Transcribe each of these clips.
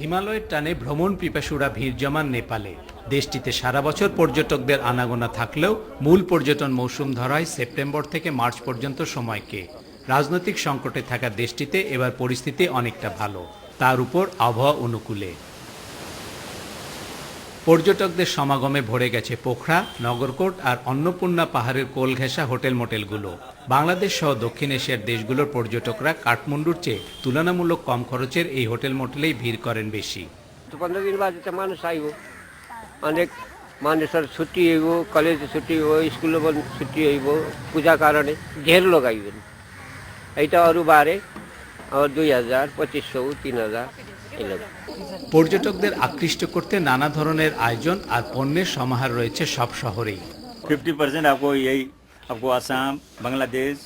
হিমালয়ের টানে ভ্রমণ পিপাসুরা ভিড় জমান নেপালে। দেশটিতে সারা বছর পর্যটকদের আনাগোনা থাকলেও মূল পর্যটন মৌসুম ধরায় সেপ্টেম্বর থেকে মার্চ পর্যন্ত সময়কে। রাজনৈতিক সংকটে থাকা দেশটিতে এবার পরিস্থিতি অনেকটা ভালো, তার উপর আবহাওয়া অনুকূলে। পর্যটকদের সমাগমে ভরে গেছে পোখরা, নগরকোট আর অন্নপূর্ণা পাহাড়ের কোল ঘেঁষা হোটেল মোটেলগুলো। বাংলাদেশ সহ দক্ষিণ এশিয়ার দেশগুলোর পর্যটকরা কাঠমান্ডুর চেয়ে তুলনামূলক কম খরচের এই হোটেল মোটেলেই ভিড় করেন বেশি। 15 दिन बाद तो मानुस आइब अनेक मानुषर छुट्टी हईब, कॉलेज छुट्टी हो, स्कूल छुट्टी हईब, पूजा कारण ढेर लोग आइबेन। এইটা আরো বাড়ে আর 2000, 2500, 3000 এই লোক। পর্যটকদের আকৃষ্ট করতে নানা ধরনের আয়োজন আর পণ্যের সমাহার রয়েছে সব শহরেই। 50% आपको आसाम, बांग्लादेश,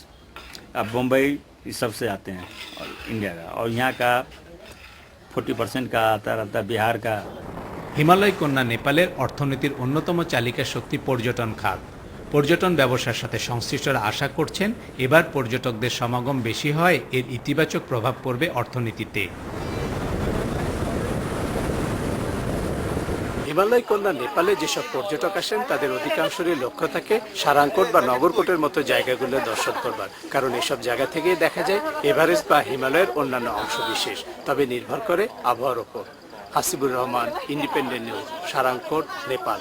बम्बई इस सब से आते हैं और इंडिया का, और यहाँ का 40% का आता रहता है बिहार का। হিমালয় কন্যা নেপালের অর্থনীতির অন্যতম চালিকা শক্তি পর্যটন খাত। পর্যটন ব্যবসার সাথে সংশ্লিষ্টরা আশা করছেন এবার পর্যটকদের সমাগম বেশি হয় এর ইতিবাচক প্রভাব পড়বে অর্থনীতিতে। হিমালয় কন্যা নেপালে যেসব পর্যটক আসেন তাদের অধিকাংশেরই লক্ষ্য থাকে সারাংকোট বা নগরকোটের মতো জায়গাগুলো দর্শন করবার, কারণ এসব জায়গা থেকেই দেখা যায় এভারেস্ট বা হিমালয়ের অন্যান্য অংশ বিশেষ। তবে নির্ভর করে আবহাওয়ার ওপর। Hasibur Rahman, independent news, Sarangkot, Nepal.